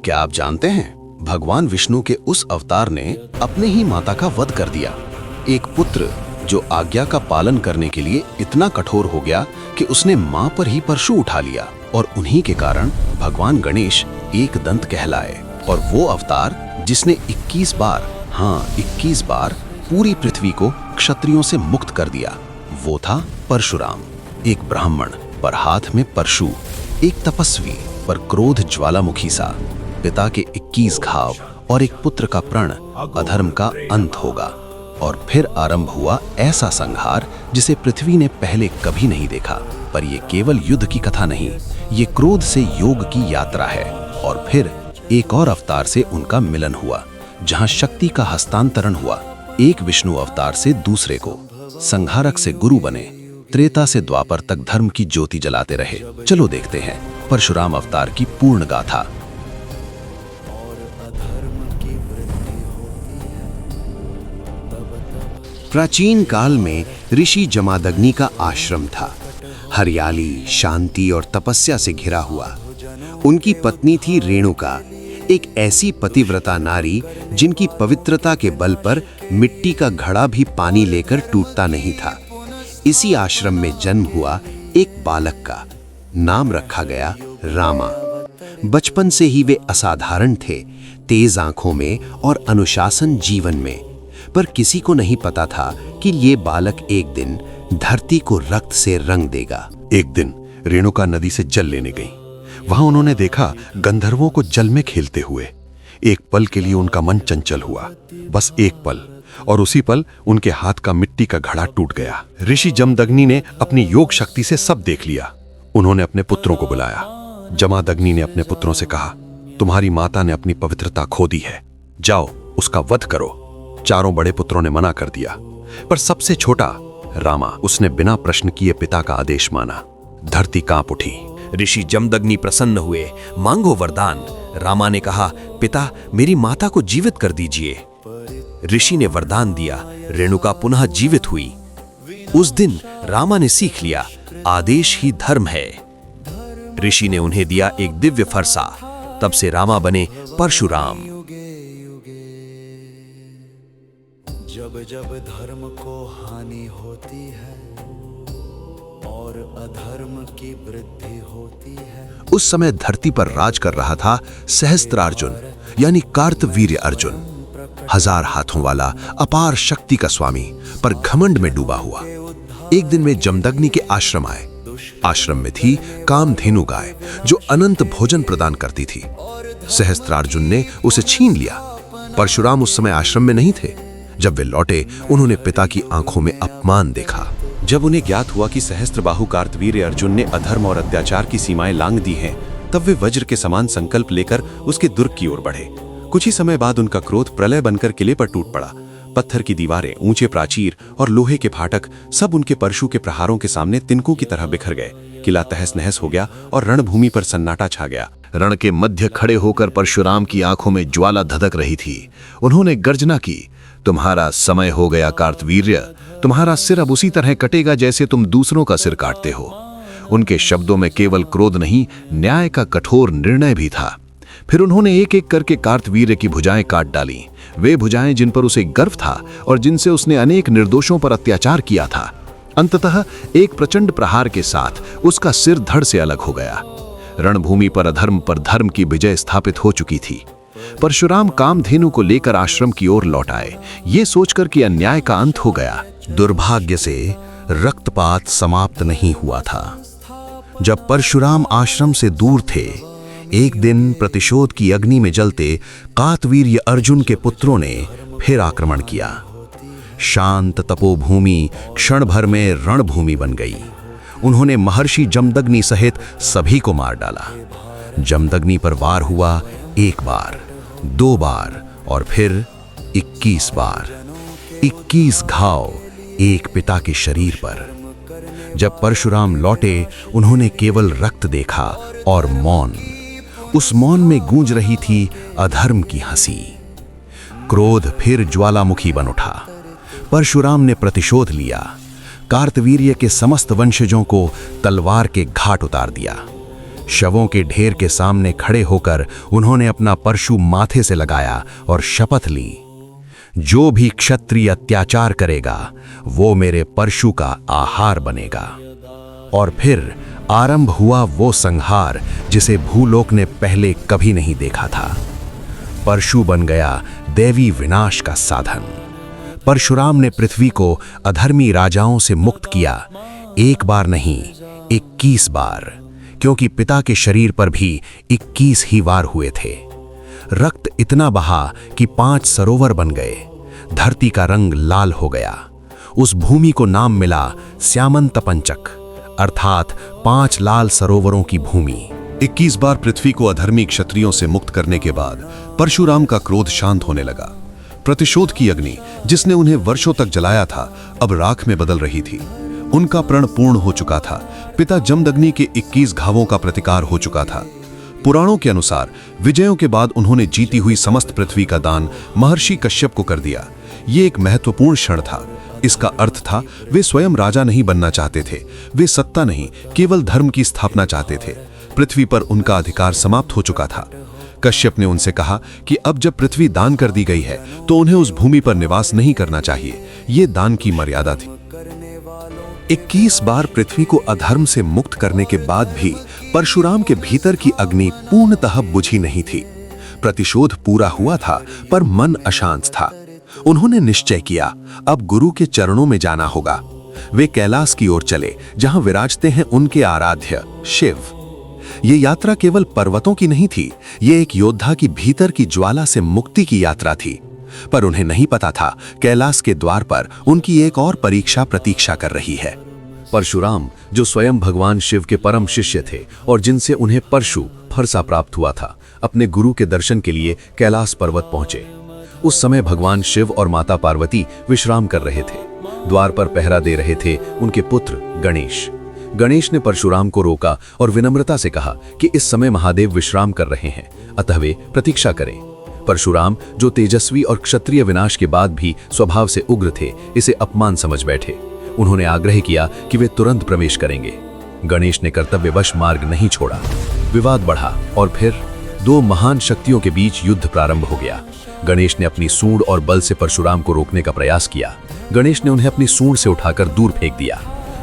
क्या आप जानते हैं, भगवान विष्णु के उस अवतार ने अपने ही माता का वध कर दिया। एक पुत्र जो आज्ञा का पालन करने के लिए इतना कठोर हो गया कि उसने मां पर ही परशु उठा लिया, और उन्हीं के कारण भगवान गणेश एक दंत कहलाए। और वो अवतार जिसने 21 बार पूरी पृथ्वी को क्षत्रियों से मुक्त कर दिया, वो था परशुराम। एक ब्राह्मण पर हाथ में परशु, एक तपस्वी पर क्रोध ज्वालामुखी सा। पिता के 21 घाव और एक पुत्र का प्रण अधर्म का अंत होगा। और फिर आरंभ हुआ ऐसा संहार जिसे पृथ्वी ने पहले कभी नहीं देखा। पर ये केवल युद्ध की कथा नहीं, ये क्रोध से योग की यात्रा है। और फिर एक और अवतार से उनका मिलन हुआ, जहां शक्ति का हस्तांतरण हुआ। एक विष्णु अवतार से दूसरे को, संहारक से गुरु बने, त्रेता से द्वापर तक धर्म की ज्योति जलाते रहे। चलो देखते हैं परशुराम अवतार की पूर्ण गाथा। प्राचीन काल में ऋषि जमादग्नि का आश्रम था। हरियाली, शांति और तपस्या से घिरा हुआ। उनकी पत्नी थी रेणुका, एक ऐसी पतिव्रता नारी जिनकी पवित्रता के बल पर मिट्टी का घड़ा भी पानी लेकर टूटता नहीं था। इसी आश्रम में जन्म हुआ एक बालक का। नाम रखा गया रामा। बचपन से ही वे असाधारण थे, तेज आंखों में और अनुशासन जीवन में। पर किसी को नहीं पता था कि ये बालक एक दिन धरती को रक्त से रंग देगा। एक दिन रेणुका नदी से जल लेने गई। वहां उन्होंने देखा गंधर्वों को जल में खेलते हुए। एक पल के लिए उनका मन चंचल हुआ, बस एक पल, और उसी पल उनके हाथ का मिट्टी का घड़ा टूट गया। ऋषि जमदग्नि ने अपनी योग शक्ति से सब देख लिया। उन्होंने अपने पुत्रों को बुलाया। जमादग्नि ने अपने पुत्रों से कहा, तुम्हारी माता ने अपनी पवित्रता खो दी है, जाओ उसका वध करो। चारों बड़े पुत्रों ने मना कर दिया, पर सबसे छोटा रामा, उसने बिना प्रश्न किए पिता का आदेश माना। धरती कांप उठी। ऋषि जमदग्नि प्रसन्न हुए। मांगो वरदान। रामा ने कहा, पिता मेरी माता को जीवित कर दीजिए। ऋषि ने वरदान दिया। रेणुका पुनः जीवित हुई। उस दिन रामा ने सीख लिया, आदेश ही धर्म है। ऋषि ने उन्हें दिया एक दिव्य फरसा। तब से रामा बने परशुराम। जब जब धर्म को हानि होती है और अधर्म की वृद्धि होती है। उस समय धरती पर राज कर रहा था सहस्त्रार्जुन, यानी कार्तवीर्य अर्जुन। 1000 हाथों वाला, अपार शक्ति का स्वामी, पर घमंड में डूबा हुआ। एक दिन वे जमदग्नि के आश्रम आए। आश्रम में थी कामधेनु गाय, जो अनंत भोजन प्रदान करती थी। सहस्त्रार्जुन ने उसे छीन लिया। परशुराम उस समय आश्रम में नहीं थे। जब वे लौटे, उन्होंने पिता की आंखों में अपमान देखा। जब उन्हें ज्ञात हुआ कि सहस्त्रबाहु कार्तवीर्य अर्जुन ने अधर्म और अत्याचार की सीमाएं लांघ दी हैं, तब वे वज्र के समान संकल्प लेकर उसके दुर्ग की ओर बढ़े। कुछ ही समय बाद उनका क्रोध प्रलय बनकर किले पर टूट पड़ा। पत्थर की दीवारें, ऊंचे प्राचीर और लोहे के फाटक सब उनके परशु के प्रहारों के सामने तिनकों की तरह बिखर गए। किला तहस नहस हो गया और रणभूमि पर सन्नाटा छा गया। रण के मध्य खड़े होकर परशुराम की आंखों में ज्वाला धधक रही थी। उन्होंने गर्जना की, तुम्हारा समय हो गया कार्तवीर्य। तुम्हारा सिर अब उसी तरह कटेगा जैसे तुम दूसरों का सिर काटते हो। उनके शब्दों में केवल क्रोध नहीं, न्याय का कठोर निर्णय भी था। फिर उन्होंने एक एक करके कार्तवीर्य की भुजाएं काट डाली। वे भुजाएं जिन पर उसे गर्व था और जिनसे उसने अनेक निर्दोषों पर अत्याचार किया था। अंततः एक प्रचंड प्रहार के साथ उसका सिर धड़ से अलग हो गया। रणभूमि पर अधर्म पर धर्म की विजय स्थापित हो चुकी थी। परशुराम कामधेनु को लेकर आश्रम की ओर लौट आए, ये सोचकर कि अन्याय का अंत हो गया। दुर्भाग्य से रक्तपात समाप्त नहीं हुआ था। जब परशुराम आश्रम से दूर थे, एक दिन प्रतिशोध की अग्नि में जलते कार्तवीर्य अर्जुन के पुत्रों ने फिर आक्रमण किया। शांत तपोभूमि क्षण भर में रणभूमि बन गई। उन्होंने महर्षि जमदग्नि सहित सभी को मार डाला। जमदग्नि पर वार हुआ 1 बार, 2 बार और फिर 21 बार। 21 घाव एक पिता के शरीर पर। जब परशुराम लौटे, उन्होंने केवल रक्त देखा और मौन। उस मौन में गूंज रही थी अधर्म की हंसी। क्रोध फिर ज्वालामुखी बन उठा। परशुराम ने प्रतिशोध लिया। कार्तवीर्य के समस्त वंशजों को तलवार के घाट उतार दिया। शवों के ढेर के सामने खड़े होकर उन्होंने अपना परशु माथे से लगाया और शपथ ली, जो भी क्षत्रिय अत्याचार करेगा वो मेरे परशु का आहार बनेगा। और फिर आरंभ हुआ वो संहार जिसे भूलोक ने पहले कभी नहीं देखा था। परशु बन गया देवी विनाश का साधन। परशुराम ने पृथ्वी को अधर्मी राजाओं से मुक्त किया, एक बार नहीं 21 बार, क्योंकि पिता के शरीर पर भी 21 ही वार हुए थे। रक्त इतना बहा कि 5 सरोवर बन गए। धरती का रंग लाल हो गया। उस भूमि को नाम मिला श्यामंत पंचक, अर्थात 5 लाल सरोवरों की भूमि। 21 बार पृथ्वी को अधर्मी क्षत्रियों से मुक्त करने के बाद परशुराम का क्रोध शांत होने लगा। प्रतिशोध की अग्नि जिसने उन्हें वर्षों तक जलाया था अब राख में बदल रही थी। उनका प्रण पूर्ण हो चुका था। पिता जमदग्नि के 21 घावों का प्रतिकार हो चुका था। पुराणों के अनुसार विजयों के बाद उन्होंने जीती हुई समस्त पृथ्वी का दान महर्षि कश्यप को कर दिया। ये एक महत्वपूर्ण क्षण था। इसका अर्थ था वे स्वयं राजा नहीं बनना चाहते थे, वे सत्ता नहीं केवल धर्म की स्थापना चाहते थे। पृथ्वी पर उनका अधिकार समाप्त हो चुका था। कश्यप ने उनसे कहा कि अब जब पृथ्वी दान कर दी गई है तो उन्हें उस भूमि पर निवास नहीं करना चाहिए। ये दान की मर्यादा थी। 21 बार पृथ्वी को अधर्म से मुक्त करने के बाद भी परशुराम के भीतर की अग्नि पूर्णतः बुझी नहीं थी। प्रतिशोध पूरा हुआ था पर मन अशांत था। उन्होंने निश्चय किया अब गुरु के चरणों में जाना होगा। वे कैलाश की ओर चले जहां विराजते हैं उनके आराध्य शिव। ये यात्रा केवल पर्वतों की नहीं थी, ये एक योद्धा की भीतर की ज्वाला से मुक्ति की यात्रा थी। पर उन्हें नहीं पता था कैलाश के द्वार पर उनकी एक और परीक्षा प्रतीक्षा कर रही है। परशुराम, जो स्वयं भगवान शिव के परम शिष्य थे और जिनसे उन्हें परशु फरसा प्राप्त हुआ था, अपने गुरु के दर्शन के लिए कैलाश पर्वत पहुंचे। उस समय भगवान शिव और माता पार्वती विश्राम कर रहे थे। द्वार पर पहरा दे रहे थे उनके पुत्र गणेश। गणेश ने परशुराम को रोका और विनम्रता से कहा कि इस समय महादेव विश्राम कर रहे हैं, अतः वे प्रतीक्षा करें। परशुराम, जो तेजस्वी और क्षत्रिय विनाश के बाद भी स्वभाव से उग्र थे, इसे अपमान समझ बैठे। उन्होंने आग्रह किया कि वे तुरंत प्रवेश करेंगे। गणेश ने कर्तव्यवश मार्ग नहीं छोड़ा। विवाद बढ़ा और फिर 2 महान शक्तियों के बीच युद्ध प्रारंभ हो गया। गणेश ने अपनी सूंड और बल से परशुराम को रोकने का प्रयास किया। गणेश ने उन्हें अपनी सूंड से उठाकर दूर फेंक दिया।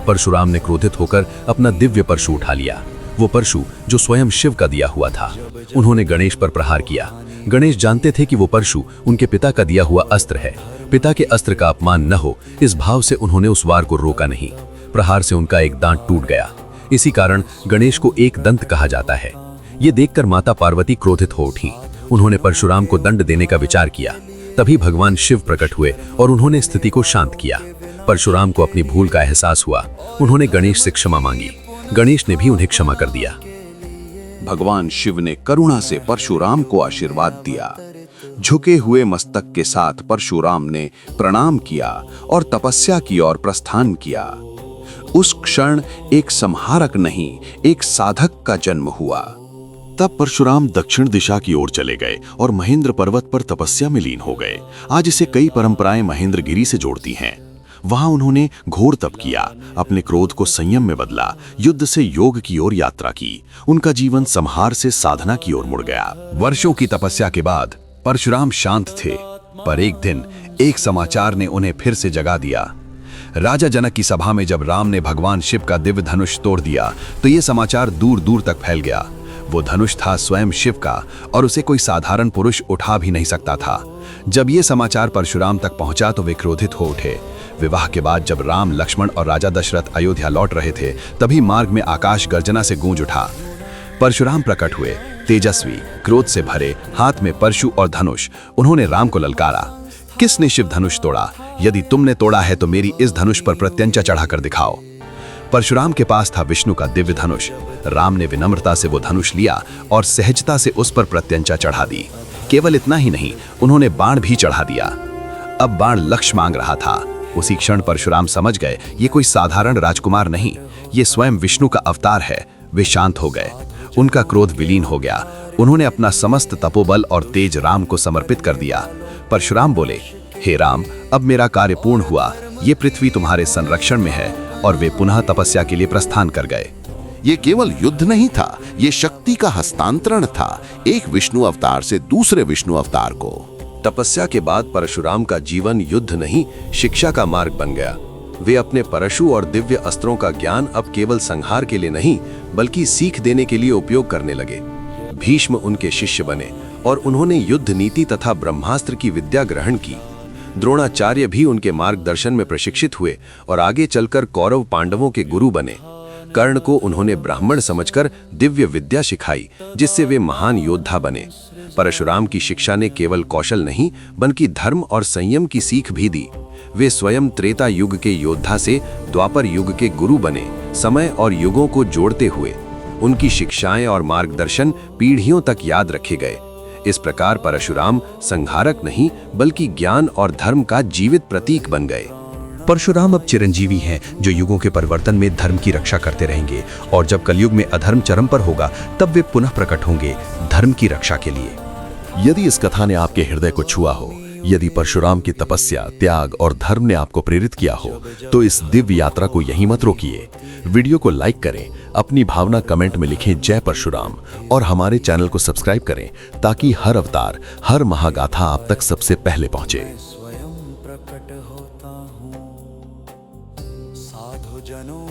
परशुराम ने क्रोधित होकर अपना दिव्य परशु उठा लिया, वो परशु जो स्वयं शिव का दिया हुआ था। उन्होंने गणेश पर प्रहार किया। गणेश जानते थे कि वो परशु उनके पिता का दिया हुआ अस्त्र है। पिता के अस्त्र का अपमान न हो, इस भाव से उन्होंने उस वार को रोका नहीं। प्रहार से उनका एक दांत टूट गया। इसी कारण गणेश को एक दंत कहा जाता है। ये देखकर माता पार्वती क्रोधित हो उठी। उन्होंने परशुराम को दंड देने का विचार किया। तभी भगवान शिव प्रकट हुए और उन्होंने स्थिति को शांत किया। परशुराम को अपनी भूल का एहसास हुआ। उन्होंने गणेश से क्षमा मांगी। गणेश ने भी उन्हें क्षमा कर दिया। भगवान शिव ने करुणा से परशुराम को आशीर्वाद दिया। झुके हुए मस्तक के साथ परशुराम ने प्रणाम किया और तपस्या की ओर प्रस्थान किया। उस क्षण एक संहारक नहीं, एक साधक का जन्म हुआ। तब परशुराम दक्षिण दिशा की ओर चले गए और महेंद्र पर्वत पर तपस्या में लीन हो गए। आज इसे कई परंपराएं महेंद्रगिरी से जोड़ती हैं। वहां उन्होंने घोर तप किया, अपने क्रोध को संयम में बदला, युद्ध से योग की ओर यात्रा की। उनका जीवन संहार से साधना की ओर मुड़ गया। वर्षों की तपस्या के बाद परशुराम शांत थे, पर एक दिन एक समाचार ने उन्हें फिर से जगा दिया। राजा जनक की सभा में जब राम ने भगवान शिव का दिव्य धनुष तोड़ दिया तो यह समाचार दूर दूर तक फैल गया। वो धनुष था स्वयं शिव का और उसे कोई साधारण पुरुष उठा भी नहीं सकता था। जब ये समाचार परशुराम तक पहुंचा तो वे क्रोधित हो उठे। विवाह के बाद जब राम, लक्ष्मण और राजा दशरथ अयोध्या लौट रहे थे, तभी मार्ग में आकाश गर्जना से गूंज उठा। परशुराम प्रकट हुए, तेजस्वी, क्रोध से भरे, हाथ में परशु और धनुष। उन्होंने राम को ललकारा, किसने शिव धनुष तोड़ा? यदि तुमने तोड़ा है तो मेरी इस धनुष पर प्रत्यंचा चढ़ाकर दिखाओ। परशुराम के पास था विष्णु का दिव्य धनुष। राम ने विनम्रता से वो धनुष लिया और सहजता से उस पर प्रत्यंचा चढ़ा दी। केवल इतना ही नहीं, उन्होंने बाण भी चढ़ा दिया। अब बाण लक्ष्य मांग रहा था। उसी क्षण परशुराम समझ गए ये कोई साधारण राजकुमार नहीं, ये स्वयं विष्णु का अवतार है। वे शांत हो गए, उनका क्रोध विलीन हो गया। उन्होंने अपना समस्त तपोबल और तेज राम को समर्पित कर दिया। परशुराम बोले, हे राम, अब मेरा कार्य पूर्ण हुआ। ये पृथ्वी तुम्हारे संरक्षण में है। और वे पुनः तपस्या के लिए प्रस्थान कर गए। ये केवल युद्ध नहीं था, ये शक्ति का हस्तांतरण था, एक विष्णु अवतार से दूसरे विष्णु अवतार को। तपस्या के बाद परशुराम का जीवन युद्ध नहीं, शिक्षा का मार्ग बन गया। वे अपने परशु और दिव्य अस्त्रों का ज्ञान अब केवल संहार के लिए नहीं, बल्कि सीख देने के लिए उपयोग करने लगे। भीष्म उनके शिष्य बने और उन्होंने युद्ध नीति तथा ब्रह्मास्त्र की विद्या ग्रहण की। द्रोणाचार्य भी उनके मार्गदर्शन में प्रशिक्षित हुए और आगे चलकर कौरव पांडवों के गुरु बने। कर्ण को उन्होंने ब्राह्मण समझकर दिव्य विद्या सिखाई, जिससे वे महान योद्धा बने। परशुराम की शिक्षा ने केवल कौशल नहीं, बल्कि धर्म और संयम की सीख भी दी। वे स्वयं त्रेता युग के योद्धा से द्वापर युग के गुरु बने, समय और युगों को जोड़ते हुए। उनकी शिक्षाएं और मार्गदर्शन पीढ़ियों तक याद रखे गए। इस प्रकार परशुराम संहारक नहीं, बल्कि ज्ञान और धर्म का जीवित प्रतीक बन गए। परशुराम अब चिरंजीवी हैं, जो युगों के परिवर्तन में धर्म की रक्षा करते रहेंगे, और जब कलयुग में अधर्म चरम पर होगा, तब वे पुनः प्रकट होंगे धर्म की रक्षा के लिए। यदि इस कथा ने आपके हृदय को छुआ हो, यदि परशुराम की तपस्या, त्याग और धर्म ने आपको प्रेरित किया हो, तो इस दिव्य यात्रा को यहीं मत रोकिए। वीडियो को लाइक करें, अपनी भावना कमेंट में लिखें जय परशुराम, और हमारे चैनल को सब्सक्राइब करें, ताकि हर अवतार, हर महागाथा आप तक सबसे पहले पहुंचे। स्वयं प्रकट होता हूँ साधु जनों